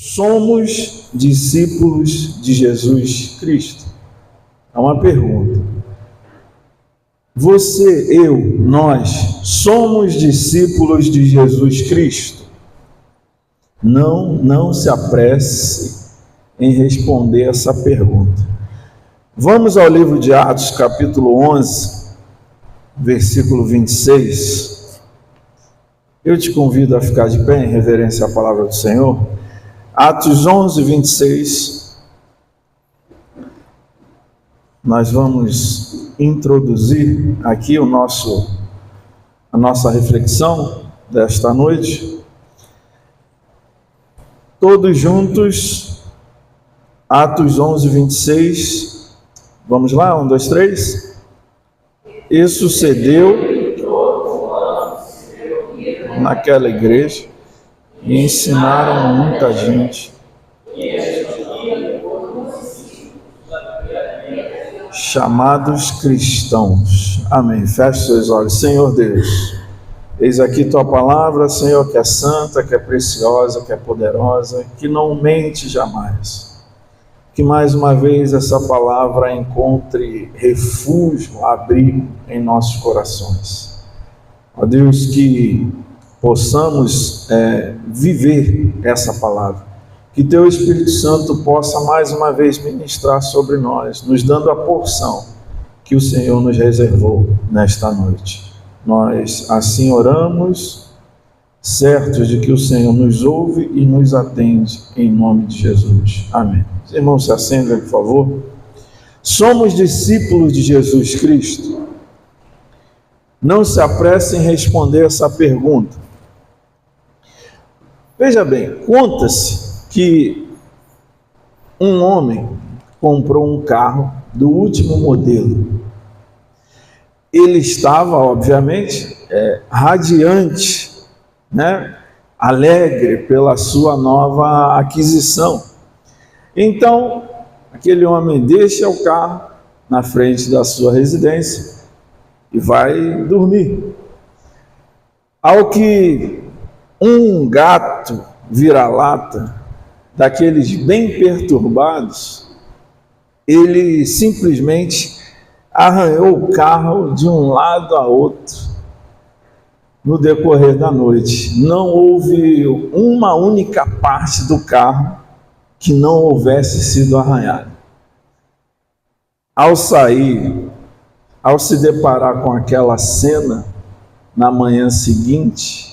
Somos discípulos de Jesus Cristo? É uma pergunta. Você, eu, nós somos discípulos de Jesus Cristo? Não se apresse em responder essa pergunta. Vamos ao livro de Atos, capítulo 11, versículo 26. Eu te convido a ficar de pé em reverência à palavra do Senhor. Atos 11, 26. Nós vamos introduzir aqui a nossa reflexão desta noite. Todos juntos, Atos 11, 26. Vamos lá, 1, 2, 3. E sucedeu naquela igreja e ensinaram muita gente, chamados cristãos. Amém. Feche seus olhos. Senhor Deus, eis aqui tua palavra, Senhor, que é santa, que é preciosa, que é poderosa, que não mente jamais. Que mais uma vez essa palavra encontre refúgio, abrigo em nossos corações. Ó Deus, que possamos viver essa palavra. Que teu Espírito Santo possa mais uma vez ministrar sobre nós, nos dando a porção que o Senhor nos reservou nesta noite. Nós assim oramos, certos de que o Senhor nos ouve e nos atende, em nome de Jesus. Amém. Os irmãos, se acendem, por favor. Somos discípulos de Jesus Cristo? Não se apresse em responder essa pergunta. Veja bem, conta-se que um homem comprou um carro do último modelo. Ele estava, obviamente, radiante, alegre pela sua nova aquisição. Então, aquele homem deixa o carro na frente da sua residência e vai dormir. Ao que um gato vira-lata, daqueles bem perturbados, ele simplesmente arranhou o carro de um lado a outro no decorrer da noite. Não houve uma única parte do carro que não houvesse sido arranhada. Ao sair, ao se deparar com aquela cena na manhã seguinte,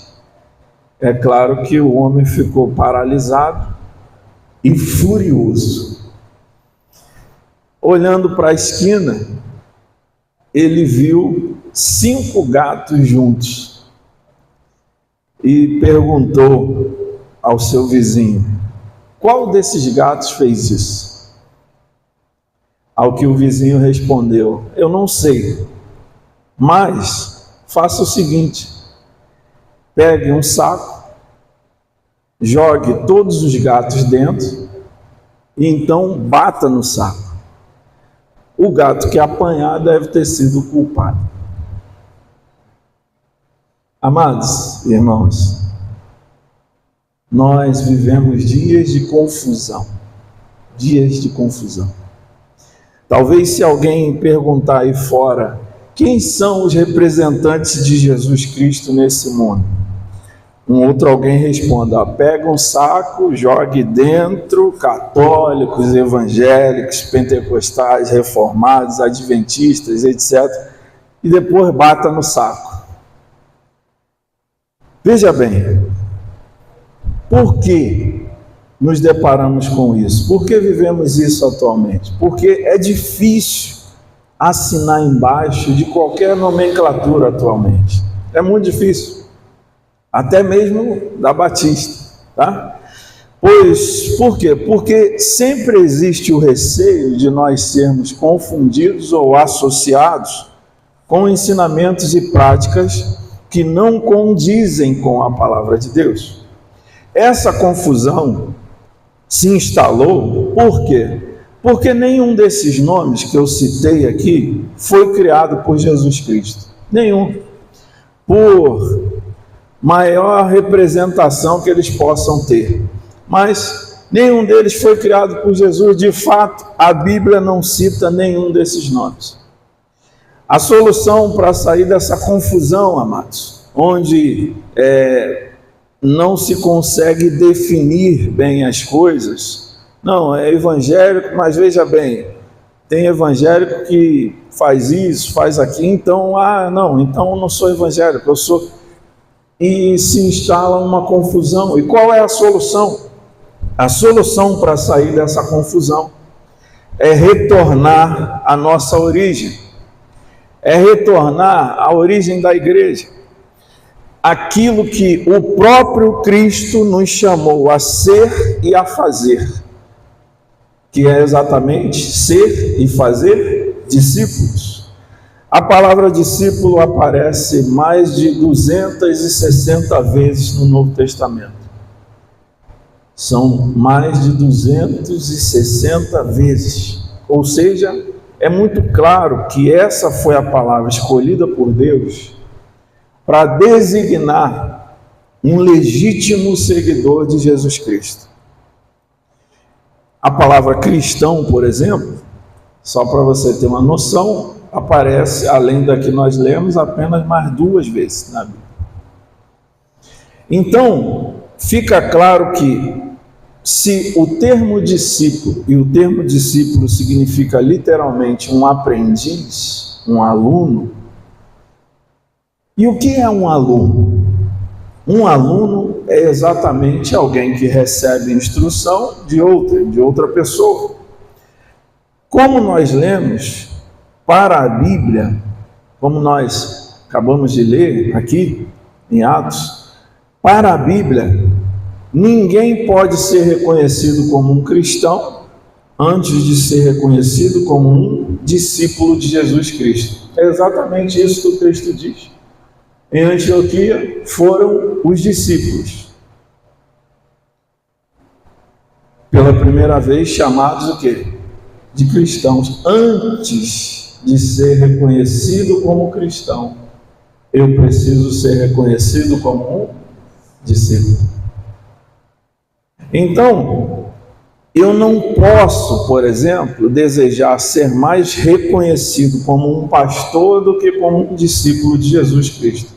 é claro que o homem ficou paralisado e furioso. Olhando para a esquina, ele viu 5 gatos juntos e perguntou ao seu vizinho: qual desses gatos fez isso? Ao que o vizinho respondeu: eu não sei, mas faça o seguinte: pegue um saco, jogue todos os gatos dentro e então bata no saco. O gato que apanhar deve ter sido o culpado. Amados irmãos, nós vivemos dias de confusão. Dias de confusão. Talvez se alguém perguntar aí fora, quem são os representantes de Jesus Cristo nesse mundo? Um outro alguém responda: pega um saco, jogue dentro católicos, evangélicos, pentecostais, reformados, adventistas, etc. E depois bata no saco. Veja bem, por que nos deparamos com isso? Por que vivemos isso atualmente? Porque é difícil assinar embaixo de qualquer nomenclatura atualmente. É muito difícil. Até mesmo da Batista, tá? Pois, por quê? Porque sempre existe o receio de nós sermos confundidos ou associados com ensinamentos e práticas que não condizem com a palavra de Deus. Essa confusão se instalou, por quê? Porque nenhum desses nomes que eu citei aqui foi criado por Jesus Cristo. Nenhum. Por maior representação que eles possam ter. Mas Nenhum deles foi criado por Jesus. De fato, a Bíblia não cita nenhum desses nomes. A solução para sair dessa confusão, amados, onde não se consegue definir bem as coisas, não, é evangélico, mas veja bem, tem evangélico que faz isso, faz aquilo, então, então eu não sou evangélico, eu sou... E se instala uma confusão. E qual é a solução? A solução para sair dessa confusão é retornar à nossa origem, é retornar à origem da igreja, aquilo que o próprio Cristo nos chamou a ser e a fazer, que é exatamente ser e fazer discípulos. A palavra discípulo aparece mais de 260 vezes no Novo Testamento. São mais de 260 vezes. Ou seja, é muito claro que essa foi a palavra escolhida por Deus para designar um legítimo seguidor de Jesus Cristo. A palavra cristão, por exemplo, só para você ter uma noção, aparece, além da que nós lemos, apenas mais 2 vezes na Bíblia. Então, fica claro que se o termo discípulo, e o termo discípulo significa literalmente um aprendiz, um aluno. E o que é um aluno? Um aluno é exatamente alguém que recebe instrução de outra pessoa. Como nós lemos, para a Bíblia, como nós acabamos de ler aqui em Atos, para a Bíblia, ninguém pode ser reconhecido como um cristão antes de ser reconhecido como um discípulo de Jesus Cristo. É exatamente isso que o texto diz. Em Antioquia foram os discípulos, pela primeira vez chamados o quê? De cristãos. Antes de ser reconhecido como cristão, eu preciso ser reconhecido como um discípulo. Então, eu não posso, por exemplo, desejar ser mais reconhecido como um pastor do que como um discípulo de Jesus Cristo.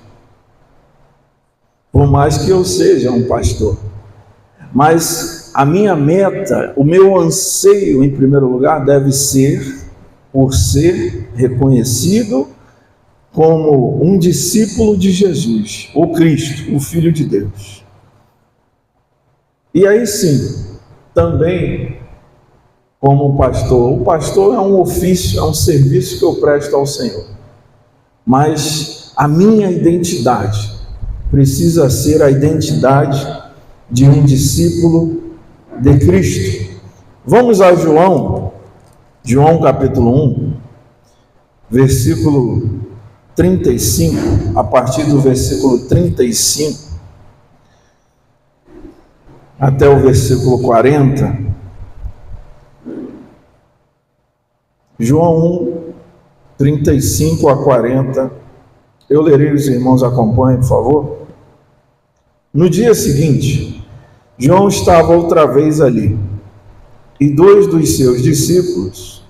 Por mais que eu seja um pastor. Mas a minha meta, o meu anseio, em primeiro lugar, deve ser por ser reconhecido como um discípulo de Jesus, o Cristo, o Filho de Deus. E aí sim, também como pastor. O pastor é um ofício, é um serviço que eu presto ao Senhor. Mas a minha identidade precisa ser a identidade de um discípulo de Cristo. Vamos a João capítulo 1, versículo 35, a partir do versículo 35 até o versículo 40. João 1, 35 a 40. Eu lerei, os irmãos acompanhem, por favor. No dia seguinte, João estava outra vez ali, e dois dos seus discípulos,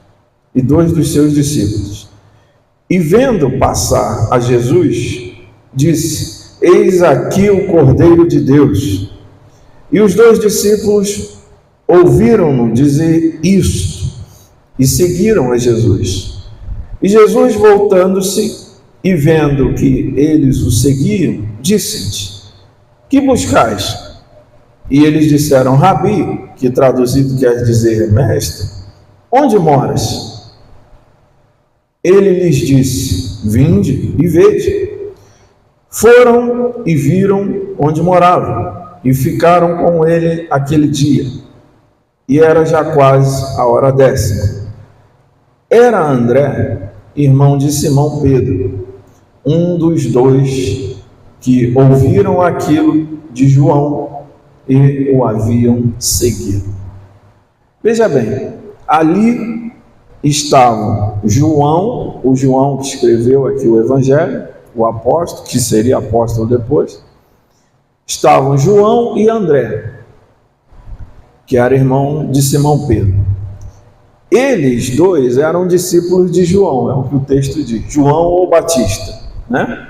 e vendo passar a Jesus, disse: Eis aqui o Cordeiro de Deus. E os 2 discípulos ouviram-no dizer isto, e seguiram a Jesus. E Jesus, voltando-se e vendo que eles o seguiam, disse-lhes: Que buscais? E eles disseram: Rabi, que traduzido quer dizer mestre, onde moras? Ele lhes disse: Vinde e vede. Foram e viram onde morava, e ficaram com ele aquele dia. E era já quase a hora 10ª. Era André, irmão de Simão Pedro, um dos 2 que ouviram aquilo de João e o haviam seguido. Veja bem, ali estavam João, o João que escreveu aqui o Evangelho, o apóstolo, que seria apóstolo depois, estavam João e André. que era irmão de Simão Pedro. Eles dois eram discípulos de João, é o que o texto diz, João o Batista, né?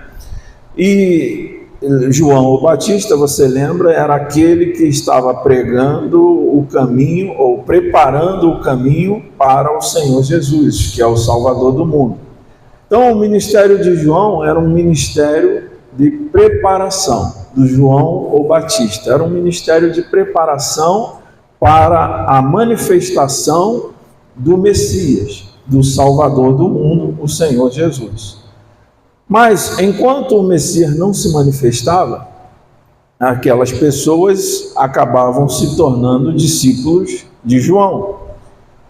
E João o Batista, você lembra, era aquele que estava pregando o caminho, ou preparando o caminho para o Senhor Jesus, que é o Salvador do mundo. Então, o ministério de João era um ministério de preparação, do João o Batista. Era um ministério de preparação para a manifestação do Messias, do Salvador do mundo, o Senhor Jesus. Mas, enquanto o Messias não se manifestava, aquelas pessoas acabavam se tornando discípulos de João,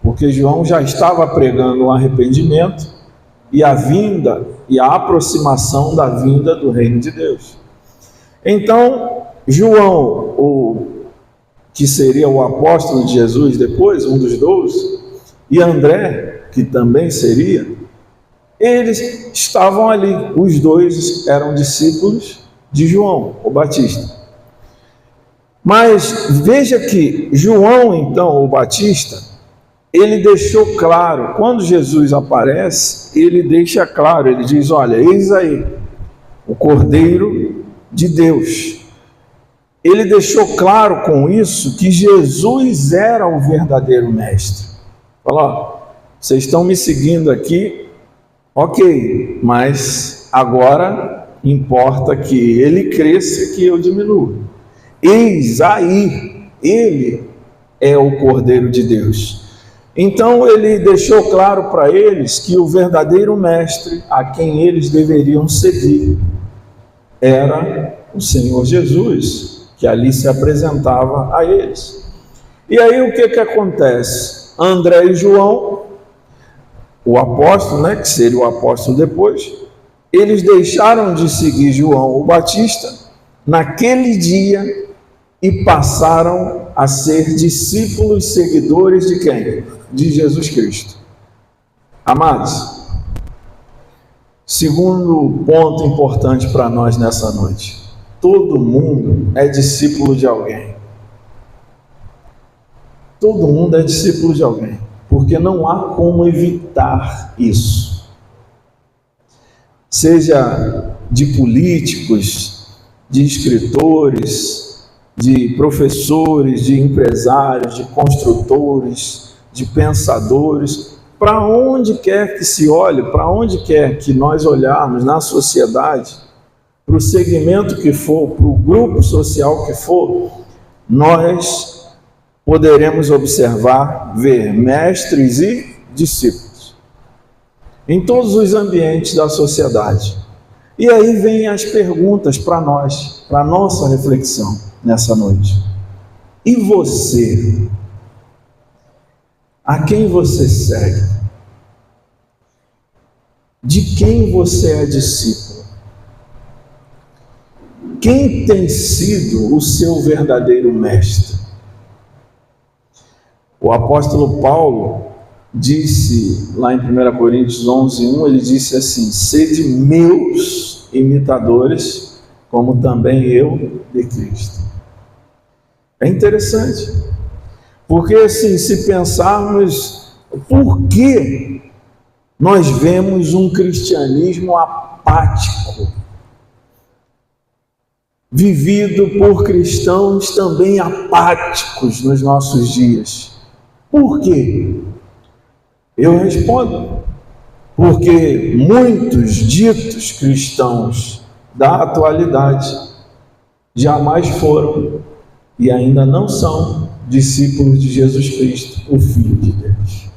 porque João já estava pregando o arrependimento e a vinda e a aproximação da vinda do reino de Deus. Então, João, que seria o apóstolo de Jesus depois, um dos 12, e André, que também seria, eles estavam ali, os dois eram discípulos de João, o Batista. Mas veja que João, então, o Batista, ele deixou claro, quando Jesus aparece, ele deixa claro, ele diz, olha, eis aí, o Cordeiro de Deus. Ele deixou claro com isso que Jesus era o verdadeiro mestre. Falou, vocês estão me seguindo aqui, ok, mas agora importa que ele cresça e que eu diminua. Eis aí, ele é o Cordeiro de Deus. Então ele deixou claro para eles que o verdadeiro mestre a quem eles deveriam seguir era o Senhor Jesus, que ali se apresentava a eles. E aí o que acontece? André e João, o apóstolo, que seria o apóstolo depois, eles deixaram de seguir João o Batista naquele dia e passaram a ser discípulos seguidores de quem? De Jesus Cristo. Amados, segundo ponto importante para nós nessa noite: todo mundo é discípulo de alguém. Todo mundo é discípulo de alguém, porque não há como evitar isso. Seja de políticos, de escritores, de professores, de empresários, de construtores, de pensadores, para onde quer que se olhe, para onde quer que nós olharmos na sociedade, para o segmento que for, para o grupo social que for, nós poderemos observar, ver mestres e discípulos em todos os ambientes da sociedade. E aí vêm as perguntas para nós, para a nossa reflexão nessa noite. E você? A quem você segue? De quem você é discípulo? Quem tem sido o seu verdadeiro mestre? O apóstolo Paulo disse, lá em 1 Coríntios 11:1, ele disse assim: sede meus imitadores, como também eu de Cristo. É interessante, porque assim, se pensarmos, por que nós vemos um cristianismo apático, vivido por cristãos também apáticos nos nossos dias? Por quê? Eu respondo, porque muitos ditos cristãos da atualidade jamais foram e ainda não são discípulos de Jesus Cristo, o Filho de Deus.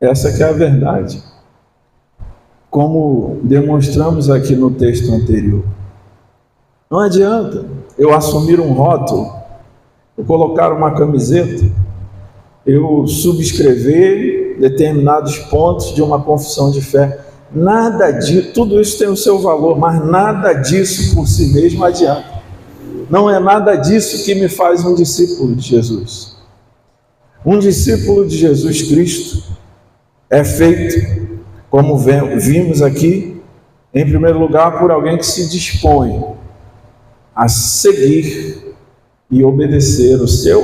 Essa que é a verdade, como demonstramos aqui no texto anterior. Não adianta eu assumir um rótulo, eu colocar uma camiseta, eu subscrever determinados pontos de uma confissão de fé. Nada disso, tudo isso tem o seu valor, mas nada disso por si mesmo adianta. Não é nada disso que me faz um discípulo de Jesus. Um discípulo de Jesus Cristo é feito, como vimos aqui, em primeiro lugar, por alguém que se dispõe a seguir e obedecer o seu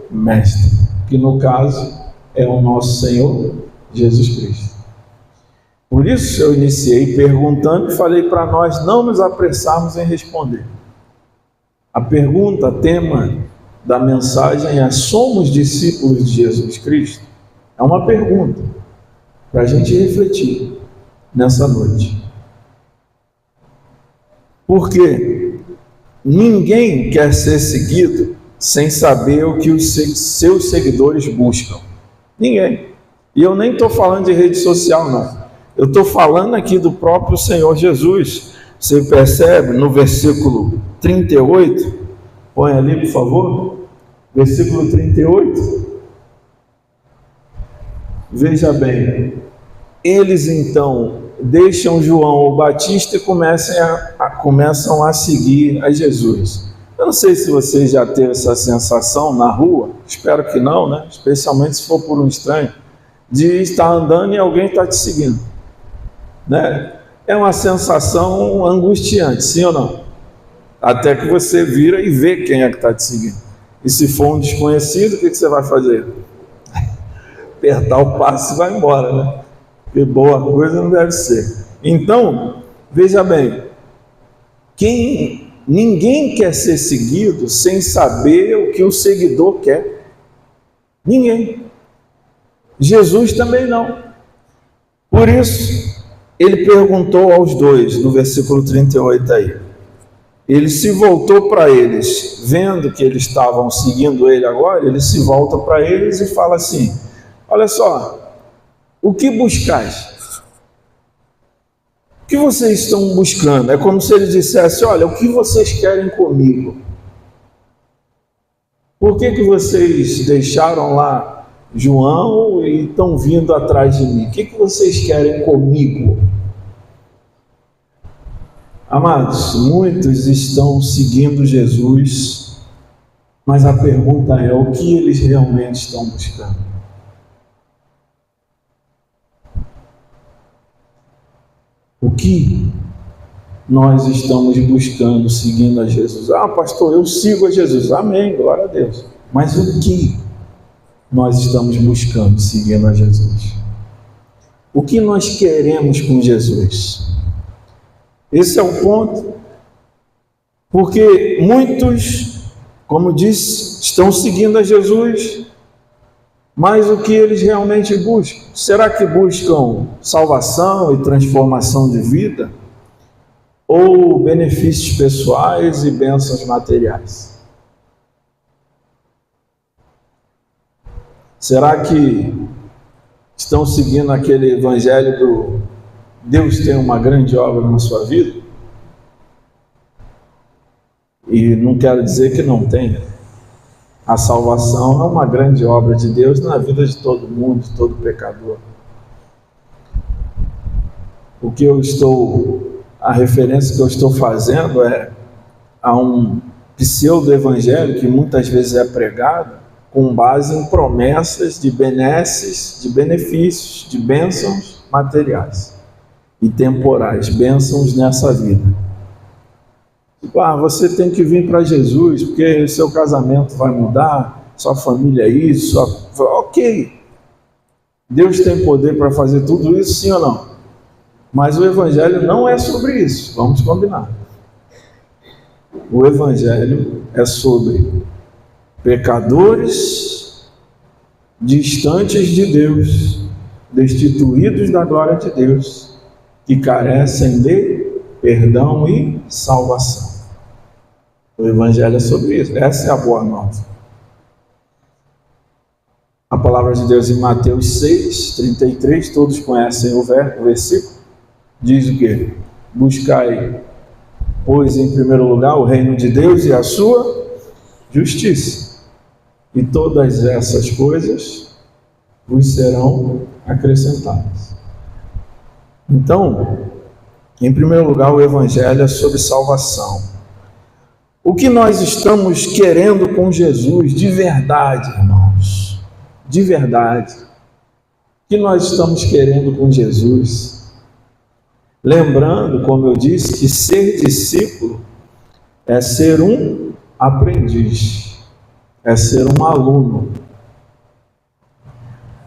mestre, que no caso é o nosso Senhor Jesus Cristo. Por isso eu iniciei perguntando e falei para nós não nos apressarmos em responder. A pergunta, tema da mensagem é: somos discípulos de Jesus Cristo? É uma pergunta para a gente refletir nessa noite. Porque ninguém quer ser seguido sem saber o que os seus seguidores buscam. Ninguém. E eu nem estou falando de rede social, não. Eu estou falando aqui do próprio Senhor Jesus. Você percebe no versículo 38? Põe ali, por favor. Versículo 38. Veja bem. Eles então deixam João o Batista e começam a seguir a Jesus. Eu não sei se você já teve essa sensação na rua, espero que não, né? Especialmente se for por um estranho, de estar andando e alguém está te seguindo, né? É uma sensação angustiante, sim ou não? Até que você vira e vê quem é que está te seguindo. E se for um desconhecido, o que você vai fazer? Apertar o passo e vai embora, né? Que boa coisa não deve ser. Então, veja bem, ninguém quer ser seguido sem saber o que o seguidor quer. Ninguém. Jesus também não. Por isso, ele perguntou aos dois, no versículo 38 aí. Ele se voltou para eles, vendo que eles estavam seguindo ele agora, ele se volta para eles e fala assim: olha só, o que buscais? O que vocês estão buscando? É como se ele dissesse: olha, o que vocês querem comigo? Por que vocês deixaram lá João e estão vindo atrás de mim? O que vocês querem comigo? Amados, muitos estão seguindo Jesus, mas a pergunta é: o que eles realmente estão buscando? O que nós estamos buscando seguindo a Jesus? Ah, pastor, eu sigo a Jesus. Amém, glória a Deus. Mas o que nós estamos buscando seguindo a Jesus? O que nós queremos com Jesus? Esse é o ponto. Porque muitos, como disse, estão seguindo a Jesus, mas o que eles realmente buscam? Será que buscam salvação e transformação de vida? Ou benefícios pessoais e bênçãos materiais? Será que estão seguindo aquele evangelho do Deus tem uma grande obra na sua vida? E não quero dizer que não tem. A salvação é uma grande obra de Deus na vida de todo mundo, de todo pecador. A referência que eu estou fazendo é a um pseudo-evangelho que muitas vezes é pregado com base em promessas de benesses, de benefícios, de bênçãos materiais e temporais, bênçãos nessa vida. Você tem que vir para Jesus, porque o seu casamento vai mudar, sua família é isso, ok. Deus tem poder para fazer tudo isso, sim ou não? Mas o Evangelho não é sobre isso, vamos combinar. O Evangelho é sobre pecadores distantes de Deus, destituídos da glória de Deus, que carecem de perdão e salvação. O Evangelho é sobre isso. Essa é a boa nova. A palavra de Deus em Mateus 6:33, todos conhecem o versículo, diz o quê? Buscai, pois, em primeiro lugar o reino de Deus e a sua justiça, e todas essas coisas vos serão acrescentadas. Então, em primeiro lugar, o Evangelho é sobre salvação. O que nós estamos querendo com Jesus, de verdade, irmãos, de verdade, o que nós estamos querendo com Jesus? Lembrando, como eu disse, que ser discípulo é ser um aprendiz, é ser um aluno.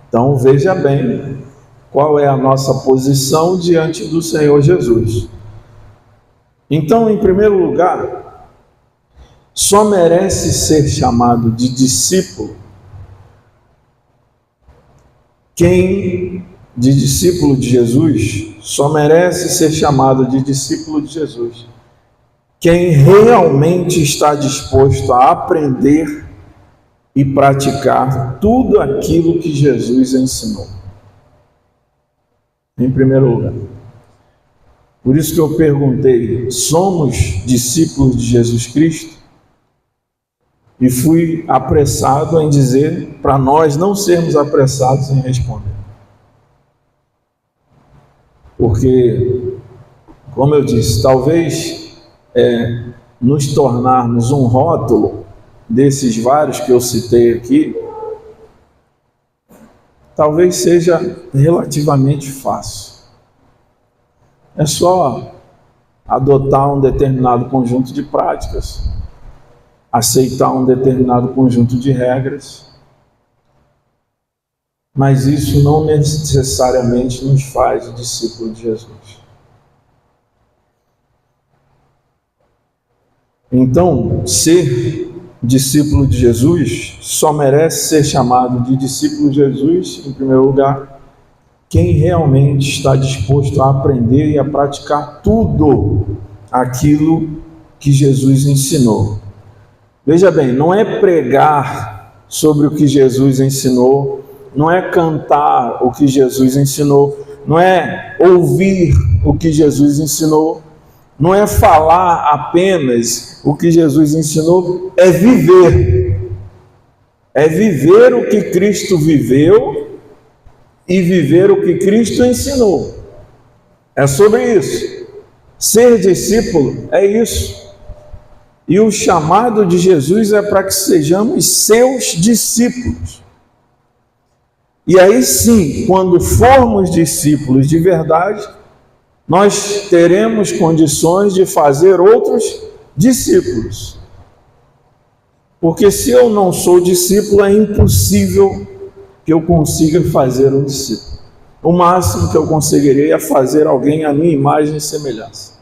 Então veja bem qual é a nossa posição diante do Senhor Jesus. Então, em primeiro lugar, só merece ser chamado de discípulo de discípulo de Jesus, só merece ser chamado de discípulo de Jesus quem realmente está disposto a aprender e praticar tudo aquilo que Jesus ensinou. Em primeiro lugar. Por isso que eu perguntei, somos discípulos de Jesus Cristo? E fui apressado em dizer para nós não sermos apressados em responder. Porque, como eu disse, talvez nos tornarmos um rótulo desses vários que eu citei aqui, talvez seja relativamente fácil. É só adotar um determinado conjunto de práticas, aceitar um determinado conjunto de regras, mas isso não necessariamente nos faz discípulo de Jesus. Então, ser discípulo de Jesus só merece ser chamado de discípulo de Jesus, em primeiro lugar, quem realmente está disposto a aprender e a praticar tudo aquilo que Jesus ensinou. Veja bem, não é pregar sobre o que Jesus ensinou, não é cantar o que Jesus ensinou, não é ouvir o que Jesus ensinou, não é falar apenas o que Jesus ensinou, é viver. É viver o que Cristo viveu e viver o que Cristo ensinou. É sobre isso. Ser discípulo é isso. E o chamado de Jesus é para que sejamos seus discípulos. E aí sim, quando formos discípulos de verdade, nós teremos condições de fazer outros discípulos. Porque se eu não sou discípulo, é impossível que eu consiga fazer um discípulo. O máximo que eu conseguirei é fazer alguém à minha imagem e semelhança.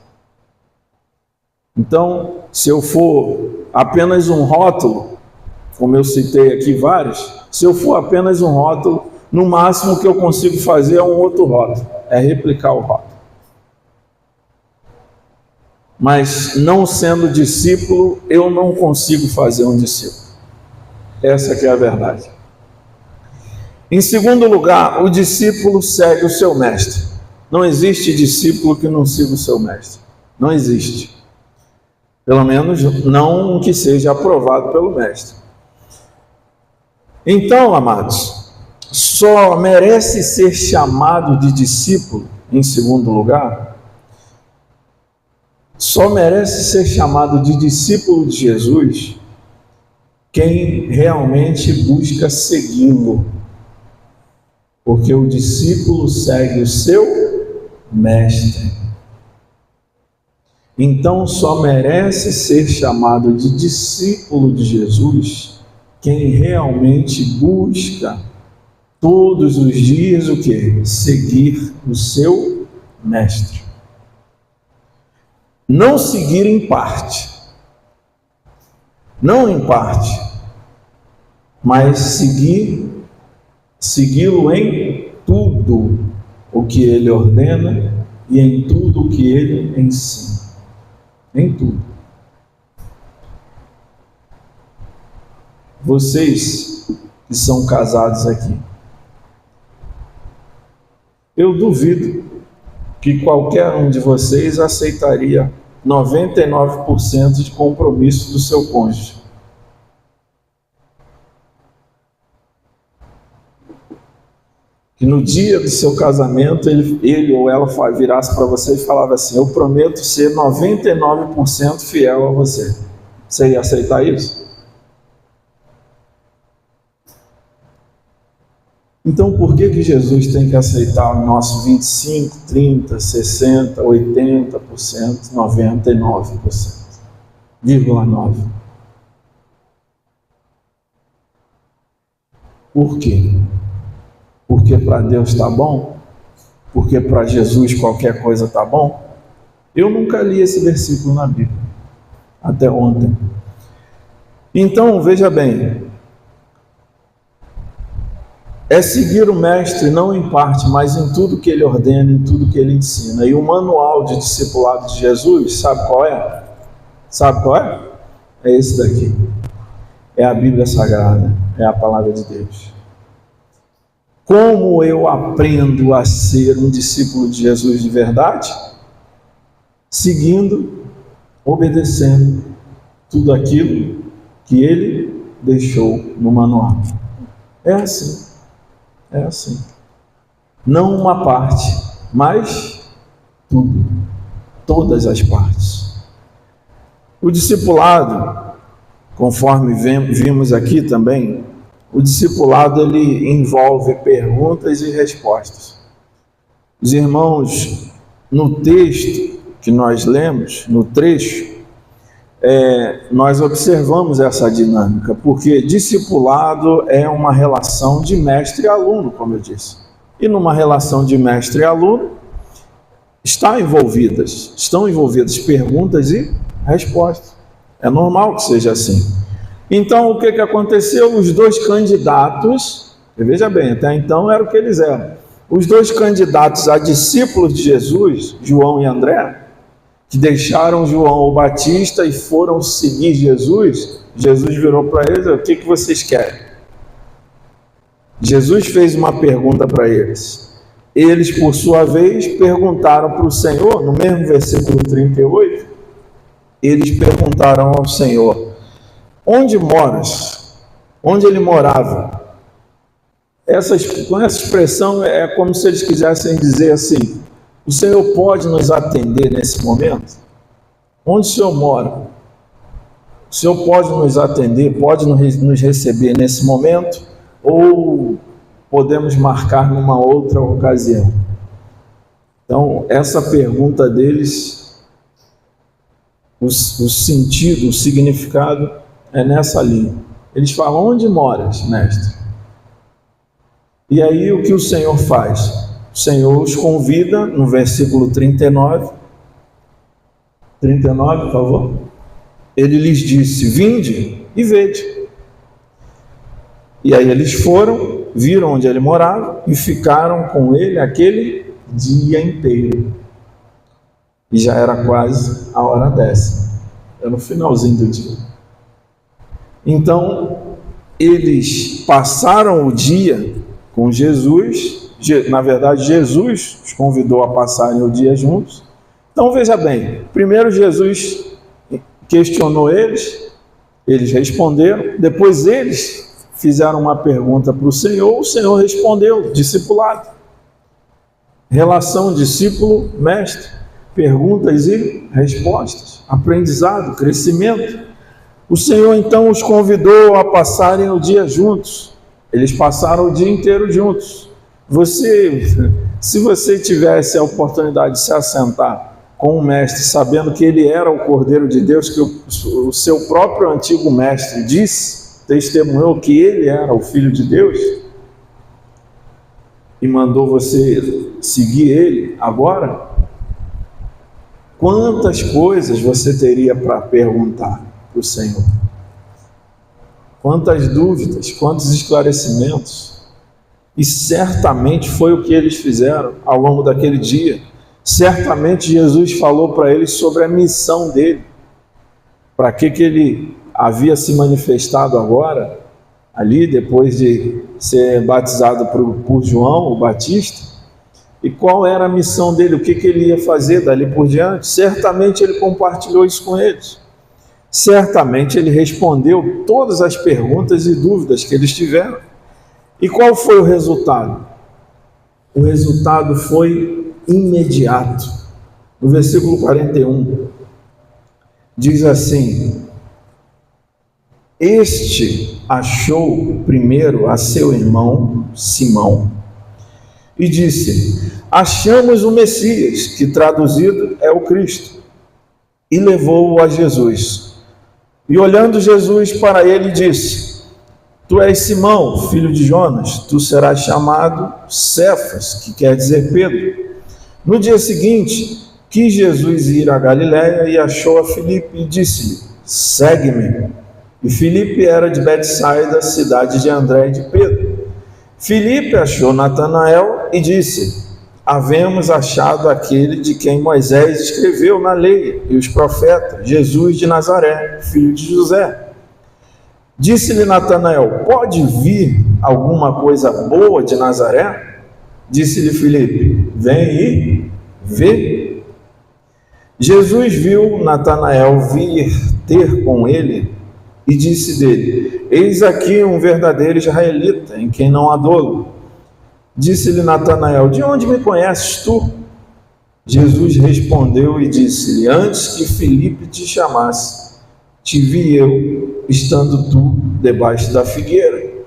Então, se eu for apenas um rótulo, como eu citei aqui vários, se eu for apenas um rótulo, no máximo que eu consigo fazer é um outro rótulo, é replicar o rótulo. Mas não sendo discípulo, eu não consigo fazer um discípulo. Essa que é a verdade. Em segundo lugar, o discípulo segue o seu mestre. Não existe discípulo que não siga o seu mestre. Não existe. Pelo menos não que seja aprovado pelo mestre. Então, amados, só merece ser chamado de discípulo, em segundo lugar, só merece ser chamado de discípulo de Jesus quem realmente busca segui-lo. Porque o discípulo segue o seu mestre. Então só merece ser chamado de discípulo de Jesus quem realmente busca todos os dias o quê? Seguir o seu mestre. Não seguir em parte. Não em parte. Mas segui-lo em tudo o que ele ordena e em tudo o que ele ensina. Em tudo. Vocês que são casados aqui, eu duvido que qualquer um de vocês aceitaria 99% de compromisso do seu cônjuge. Que no dia do seu casamento, ele ou ela virasse para você e falava assim: eu prometo ser 99% fiel a você. Você ia aceitar isso? Então, por que Jesus tem que aceitar o nosso 25%, 30%, 60%, 80%, 99%? Por quê? Porque para Deus está bom? Porque para Jesus qualquer coisa está bom? Eu nunca li esse versículo na Bíblia, até ontem. Então, veja bem, é seguir o Mestre não em parte, mas em tudo que ele ordena, em tudo que ele ensina. E o manual de discipulado de Jesus, sabe qual é? Sabe qual é? É esse daqui. É a Bíblia Sagrada, é a Palavra de Deus. Como eu aprendo a ser um discípulo de Jesus de verdade? Seguindo, obedecendo tudo aquilo que ele deixou no manual. É assim. É assim. Não uma parte, mas tudo. Todas as partes. O discipulado, conforme vimos aqui também, o discipulado ele envolve perguntas e respostas. Os irmãos, no texto que nós lemos, no trecho, nós observamos essa dinâmica, porque discipulado é uma relação de mestre e aluno, como eu disse. E numa relação de mestre e aluno, estão envolvidas perguntas e respostas. É normal que seja assim. Então, o que aconteceu? Os dois candidatos, veja bem, até então era o que eles eram. Os dois candidatos a discípulos de Jesus, João e André, que deixaram João o Batista e foram seguir Jesus, Jesus virou para eles: o que vocês querem? Jesus fez uma pergunta para eles. Eles, por sua vez, perguntaram para o Senhor, no mesmo versículo 38, eles perguntaram ao Senhor: onde moras? Onde ele morava? Com essa expressão é como se eles quisessem dizer assim: o Senhor pode nos atender nesse momento? Onde o Senhor mora? O Senhor pode nos atender, pode nos receber nesse momento? Ou podemos marcar numa outra ocasião? Então, essa pergunta deles, o sentido, o significado é nessa linha. Eles falam: onde moras, mestre? E aí o que o Senhor faz? O Senhor os convida, no versículo 39, por favor. Ele lhes disse: vinde e vede. E aí eles foram, viram onde ele morava e ficaram com ele aquele dia inteiro. E já era quase a hora 10. Era no finalzinho do dia. Então, eles passaram o dia com Jesus. Na verdade, Jesus os convidou a passarem o dia juntos. Então, veja bem, primeiro Jesus questionou eles responderam, depois eles fizeram uma pergunta para o Senhor respondeu, discipulado. Relação discípulo-mestre, perguntas e respostas, aprendizado, crescimento. O Senhor então os convidou a passarem o dia juntos. Eles passaram o dia inteiro juntos. Se você tivesse a oportunidade de se assentar com o mestre, sabendo que ele era o Cordeiro de Deus, que o seu próprio antigo mestre testemunhou que ele era o Filho de Deus, e mandou você seguir ele agora, quantas coisas você teria para perguntar para o Senhor? Quantas dúvidas, quantos esclarecimentos? E certamente foi o que eles fizeram ao longo daquele dia. Certamente Jesus falou para eles sobre a missão dele. Para que ele havia se manifestado agora, ali, depois de ser batizado por João, o Batista. E qual era a missão dele, o que ele ia fazer dali por diante? Certamente ele compartilhou isso com eles. Certamente ele respondeu todas as perguntas e dúvidas que eles tiveram. E qual foi o resultado? O resultado foi imediato. No versículo 41, diz assim: este achou primeiro a seu irmão Simão e disse: achamos o Messias, que traduzido é o Cristo, e levou-o a Jesus. E olhando Jesus para ele, disse: Tu és Simão, filho de Jonas, tu serás chamado Cefas, que quer dizer Pedro. No dia seguinte, quis Jesus ir a Galiléia e achou a Filipe e disse-lhe: Segue-me. E Filipe era de Betsaida, cidade de André e de Pedro. Filipe achou Natanael e disse: Havemos achado aquele de quem Moisés escreveu na lei e os profetas, Jesus de Nazaré, filho de José. Disse-lhe Natanael: Pode vir alguma coisa boa de Nazaré? Disse-lhe Filipe: Vem e vê. Jesus viu Natanael vir ter com ele e disse dele: Eis aqui um verdadeiro israelita, em quem não há dolo. Disse-lhe Natanael: De onde me conheces tu? Jesus respondeu e disse-lhe: Antes que Filipe te chamasse, te vi eu, estando tu debaixo da figueira.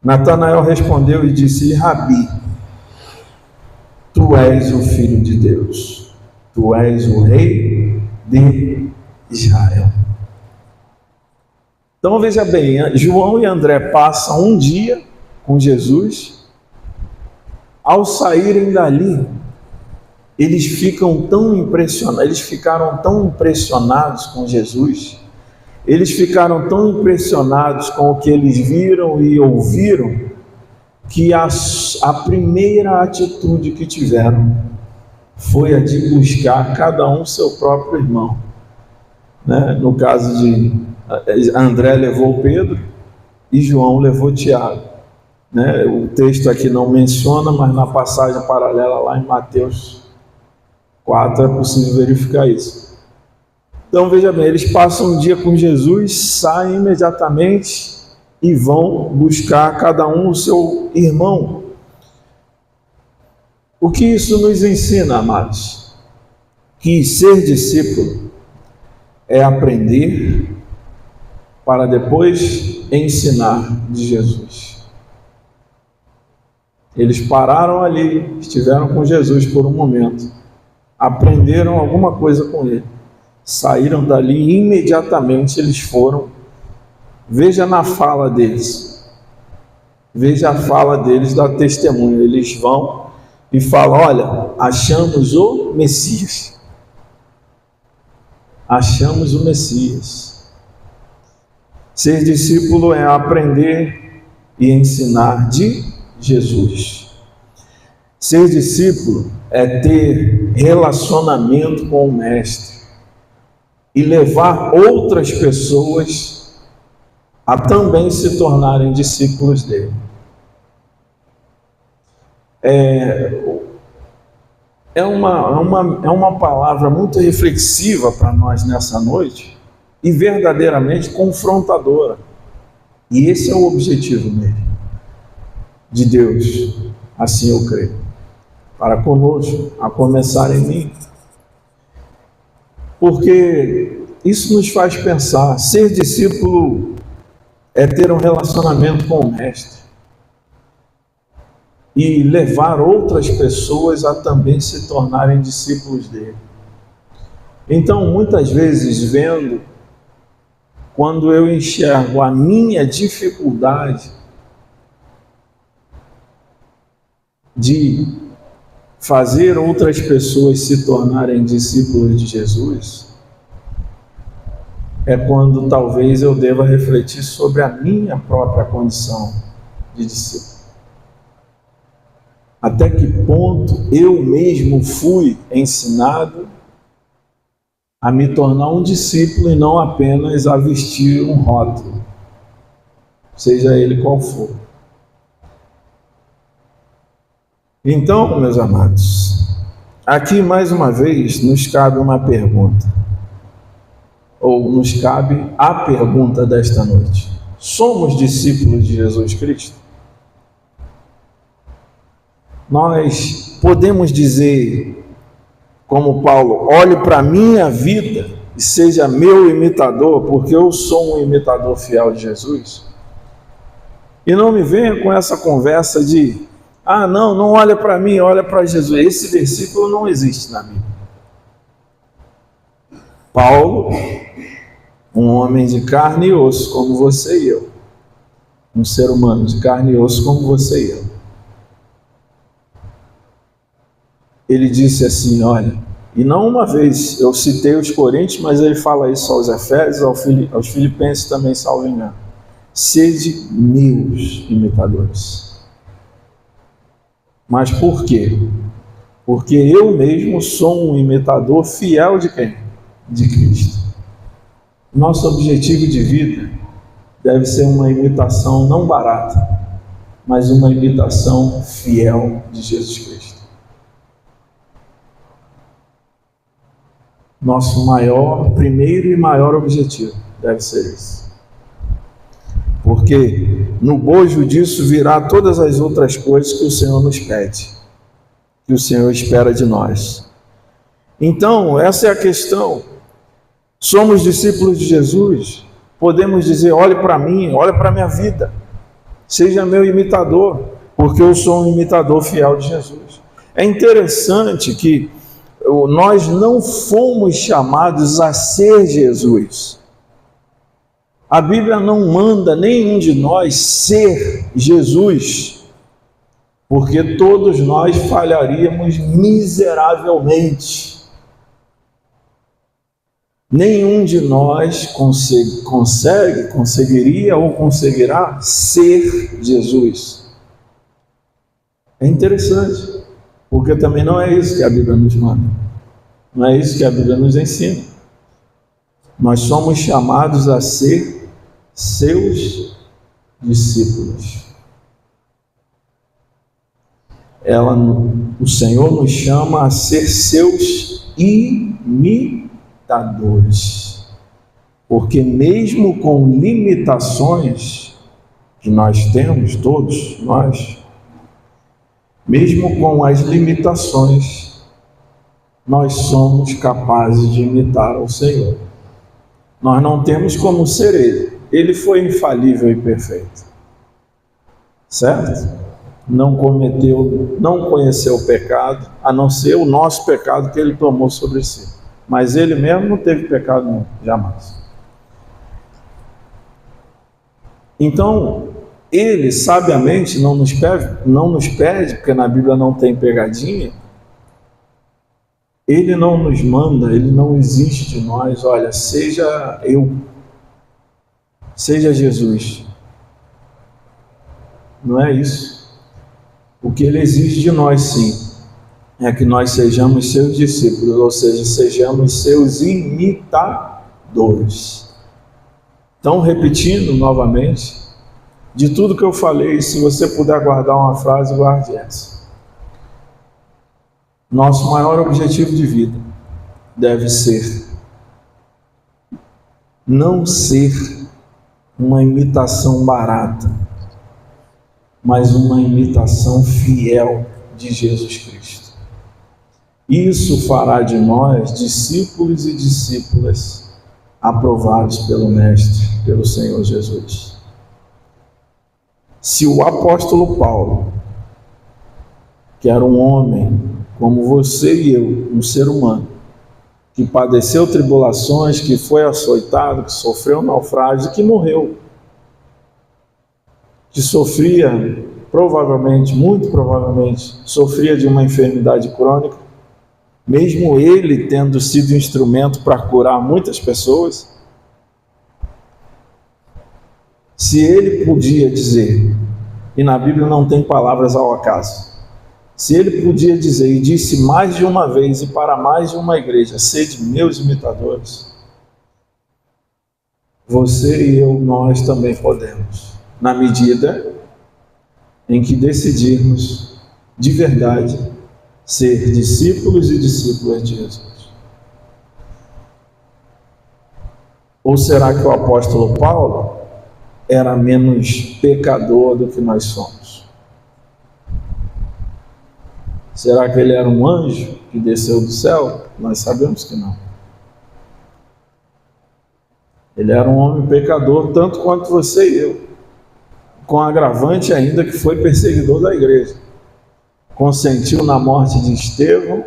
Natanael respondeu e disse-lhe: Rabi, tu és o Filho de Deus, tu és o Rei de Israel. Então veja bem, João e André passam um dia com Jesus. Ao saírem dali, eles ficaram tão impressionados com Jesus, eles ficaram tão impressionados com o que eles viram e ouviram, que a primeira atitude que tiveram foi a de buscar cada um seu próprio irmão. No caso de André levou Pedro e João levou Tiago. O texto aqui não menciona, mas na passagem paralela lá em Mateus 4 é possível verificar isso. Então veja bem, eles passam um dia com Jesus, saem imediatamente e vão buscar cada um o seu irmão. O que isso nos ensina, amados? Que ser discípulo é aprender para depois ensinar de Jesus. Eles pararam ali, estiveram com Jesus por um momento, aprenderam alguma coisa com ele, saíram dali e imediatamente eles foram. Veja na fala deles, veja a fala deles da testemunha. Eles vão e falam: olha, achamos o Messias, achamos o Messias. Ser discípulo é aprender e ensinar de Jesus. Ser discípulo é ter relacionamento com o Mestre e levar outras pessoas a também se tornarem discípulos dele. É uma palavra muito reflexiva para nós nessa noite e verdadeiramente confrontadora. E esse é o objetivo dele, de Deus, assim eu creio, para conosco, a começar em mim. Porque isso nos faz pensar, ser discípulo é ter um relacionamento com o Mestre e levar outras pessoas a também se tornarem discípulos dele. Então, muitas vezes, quando eu enxergo a minha dificuldade de fazer outras pessoas se tornarem discípulos de Jesus, é quando talvez eu deva refletir sobre a minha própria condição de discípulo. Até que ponto eu mesmo fui ensinado a me tornar um discípulo e não apenas a vestir um rótulo, seja ele qual for. Então, meus amados, aqui mais uma vez nos cabe uma pergunta, ou nos cabe a pergunta desta noite: somos discípulos de Jesus Cristo? Nós podemos dizer, como Paulo: olhe para a minha vida e seja meu imitador, porque eu sou um imitador fiel de Jesus? E não me venha com essa conversa de: não olha para mim, olha para Jesus. Esse versículo não existe na Bíblia. Paulo Um homem de carne e osso como você e eu. Um ser humano de carne e osso como você e eu. Ele disse assim, olha, e não uma vez, eu citei os Coríntios, mas ele fala isso aos Efésios, aos Filipenses também, salvo engano. Sede meus imitadores. Mas por quê? Porque eu mesmo sou um imitador fiel de quem? De Cristo. Nosso objetivo de vida deve ser uma imitação não barata, mas uma imitação fiel de Jesus Cristo. Nosso primeiro e maior objetivo deve ser esse. Porque no bojo disso virá todas as outras coisas que o Senhor nos pede, que o Senhor espera de nós. Então, essa é a questão. Somos discípulos de Jesus, podemos dizer, olhe para mim, olhe para a minha vida, seja meu imitador, porque eu sou um imitador fiel de Jesus. É interessante que nós não fomos chamados a ser Jesus. A Bíblia não manda nenhum de nós ser Jesus, porque todos nós falharíamos miseravelmente. Nenhum de nós conseguiria ou conseguirá ser Jesus. É interessante, porque também não é isso que a Bíblia nos manda. Não é isso que a Bíblia nos ensina. Nós somos chamados a ser seus discípulos. O Senhor nos chama a ser seus imitadores. Porque mesmo com limitações que nós temos, todos nós, mesmo com as limitações, nós somos capazes de imitar ao Senhor. Nós não temos como ser Ele. Ele foi infalível e perfeito. Certo? Não conheceu o pecado, a não ser o nosso pecado que Ele tomou sobre si. Mas Ele mesmo não teve pecado nenhum, jamais. Então, Ele sabiamente não nos pede, porque na Bíblia não tem pegadinha. Ele não nos manda, Ele não exige de nós, olha, seja eu, seja Jesus. Não é isso. O que Ele exige de nós, sim, é que nós sejamos seus discípulos, ou seja, sejamos seus imitadores. Então, repetindo novamente, de tudo que eu falei, se você puder guardar uma frase, guarde essa. Nosso maior objetivo de vida deve ser não ser uma imitação barata, mas uma imitação fiel de Jesus Cristo. Isso fará de nós discípulos e discípulas aprovados pelo Mestre, pelo Senhor Jesus. Se o apóstolo Paulo, que era um homem como você e eu, um ser humano, que padeceu tribulações, que foi açoitado, que sofreu naufrágio, que morreu, que sofria, provavelmente, muito provavelmente, sofria de uma enfermidade crônica, mesmo ele tendo sido instrumento para curar muitas pessoas, se ele podia dizer, e na Bíblia não tem palavras ao acaso, se ele podia dizer, e disse mais de uma vez e para mais de uma igreja, sede meus imitadores, você e eu, nós também podemos, na medida em que decidirmos de verdade ser discípulos e discípulas de Jesus. Ou será que o apóstolo Paulo era menos pecador do que nós somos? Será que ele era um anjo que desceu do céu? Nós sabemos que não. Ele era um homem pecador, tanto quanto você e eu. Com agravante ainda que foi perseguidor da igreja. Consentiu na morte de Estevão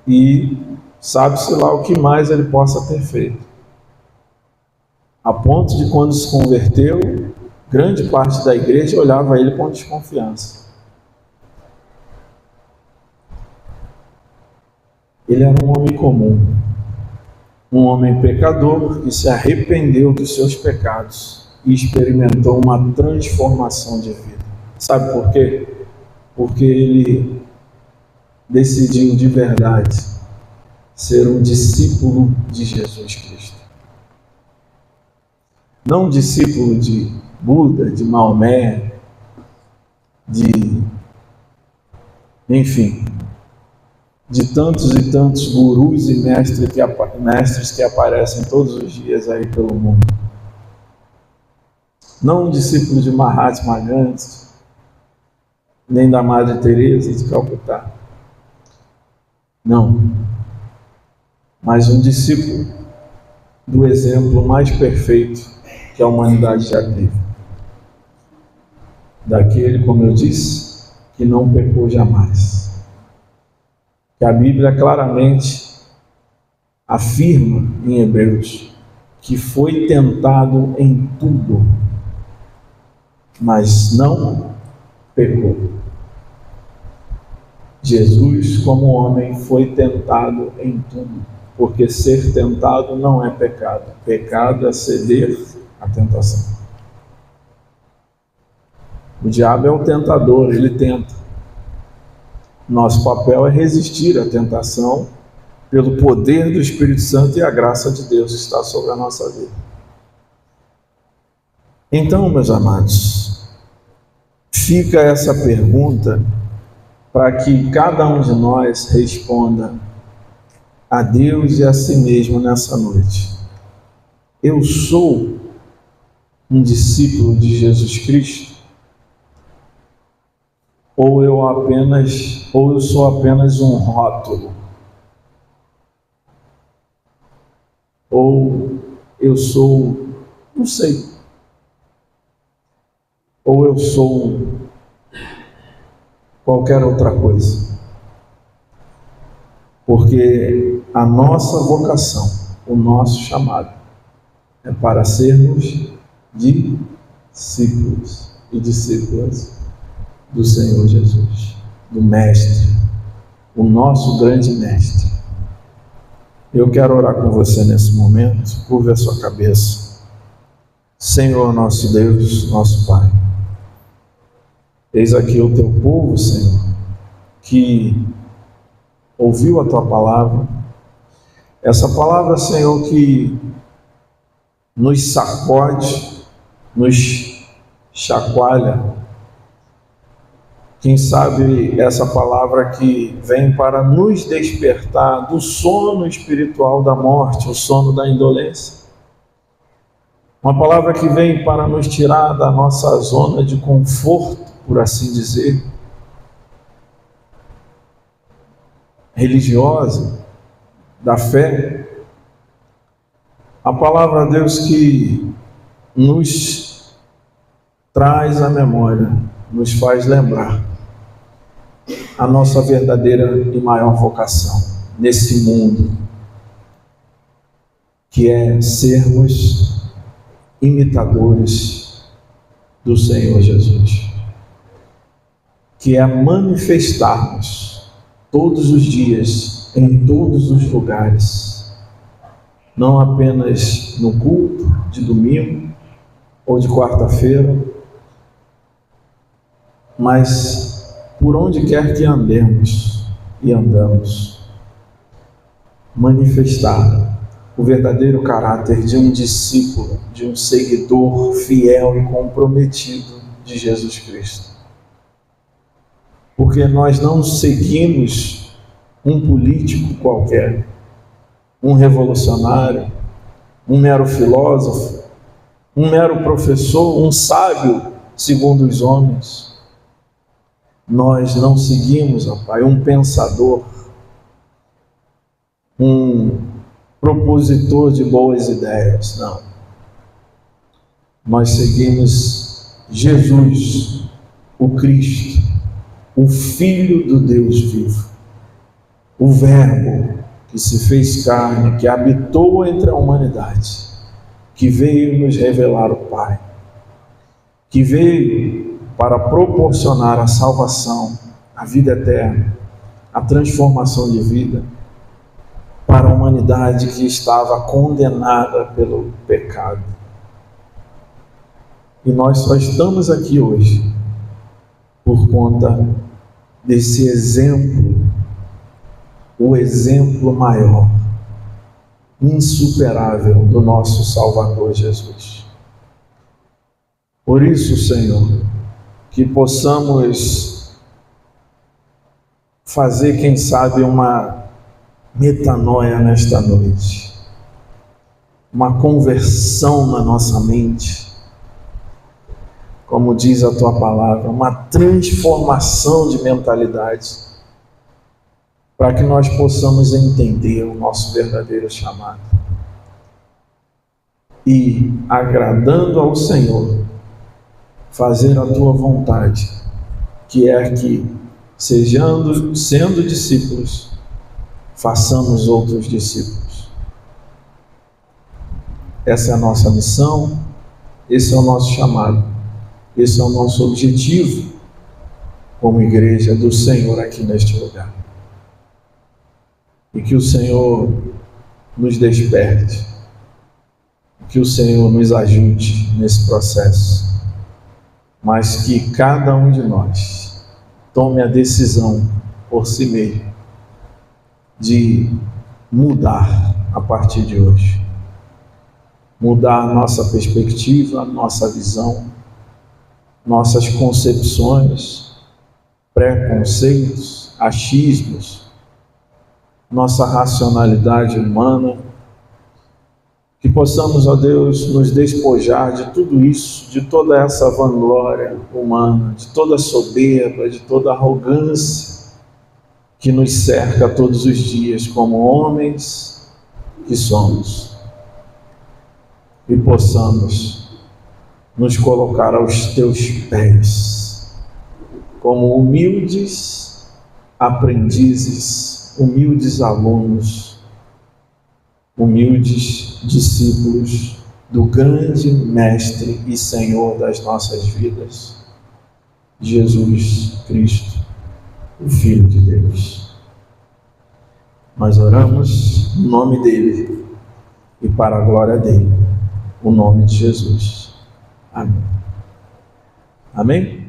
e Sabe-se lá o que mais ele possa ter feito. A ponto de, quando se converteu, grande parte da igreja olhava ele com desconfiança. Ele era um homem comum, um homem pecador que se arrependeu dos seus pecados e experimentou uma transformação de vida. Sabe por quê? Porque ele decidiu de verdade ser um discípulo de Jesus Cristo. Não um discípulo de Buda, de Maomé, enfim, de tantos e tantos gurus e mestres que aparecem todos os dias aí pelo mundo. Não um discípulo de Mahatma Gandhi, nem da Madre Teresa de Calcutá. Não. Mas um discípulo do exemplo mais perfeito que a humanidade já teve. Daquele, como eu disse, que não pecou jamais. Que a Bíblia claramente afirma em Hebreus que foi tentado em tudo, mas não pecou. Jesus, como homem, foi tentado em tudo, porque ser tentado não é pecado. Pecado é ceder à tentação. O diabo é o tentador, ele tenta. Nosso papel é resistir à tentação pelo poder do Espírito Santo e a graça de Deus que está sobre a nossa vida. Então, meus amados, fica essa pergunta para que cada um de nós responda a Deus e a si mesmo nessa noite. Eu sou um discípulo de Jesus Cristo? Ou eu sou apenas um rótulo? Ou eu sou, não sei. Ou eu sou qualquer outra coisa. Porque a nossa vocação, o nosso chamado, é para sermos discípulos e discípulas do Senhor Jesus, do Mestre, o nosso grande Mestre. Eu quero orar com você nesse momento. Curve a sua cabeça. Senhor, nosso Deus, nosso Pai, eis aqui o teu povo, Senhor, que ouviu a tua palavra, essa palavra, Senhor, que nos sacode, nos chacoalha. Quem sabe essa palavra que vem para nos despertar do sono espiritual da morte, o sono da indolência. Uma palavra que vem para nos tirar da nossa zona de conforto, por assim dizer, religiosa, da fé. A palavra, Deus, que nos traz à memória, nos faz lembrar a nossa verdadeira e maior vocação nesse mundo, que é sermos imitadores do Senhor Jesus, que é manifestarmos todos os dias, em todos os lugares, não apenas no culto de domingo ou de quarta-feira, mas por onde quer que andemos e andamos, manifestar o verdadeiro caráter de um discípulo, de um seguidor fiel e comprometido de Jesus Cristo. Porque nós não seguimos um político qualquer, um revolucionário, um mero filósofo, um mero professor, um sábio segundo os homens. Nós não seguimos, ó Pai, um pensador, um propositor de boas ideias, não. Nós seguimos Jesus, o Cristo, o Filho do Deus vivo, o Verbo que se fez carne, que habitou entre a humanidade, que veio nos revelar o Pai, que veio para proporcionar a salvação, a vida eterna, a transformação de vida para a humanidade que estava condenada pelo pecado. E nós só estamos aqui hoje por conta desse exemplo, o exemplo maior, insuperável do nosso Salvador Jesus. Por isso, Senhor, que possamos fazer, quem sabe, uma metanoia nesta noite, uma conversão na nossa mente, como diz a Tua palavra, uma transformação de mentalidade, para que nós possamos entender o nosso verdadeiro chamado e, agradando ao Senhor, fazer a Tua vontade, que é que, sendo discípulos, façamos outros discípulos. Essa é a nossa missão, esse é o nosso chamado, esse é o nosso objetivo como igreja do Senhor aqui neste lugar. E que o Senhor nos desperte, que o Senhor nos ajude nesse processo, mas que cada um de nós tome a decisão por si mesmo de mudar a partir de hoje, mudar a nossa perspectiva, a nossa visão, nossas concepções, preconceitos, achismos, nossa racionalidade humana, que possamos, ó Deus, nos despojar de tudo isso, de toda essa vanglória humana, de toda a soberba, de toda a arrogância que nos cerca todos os dias como homens que somos, e possamos nos colocar aos Teus pés como humildes aprendizes, humildes alunos, humildes discípulos do grande Mestre e Senhor das nossas vidas, Jesus Cristo, o Filho de Deus. Nós oramos no nome dele e para a glória dele, o nome de Jesus. Amém. Amém?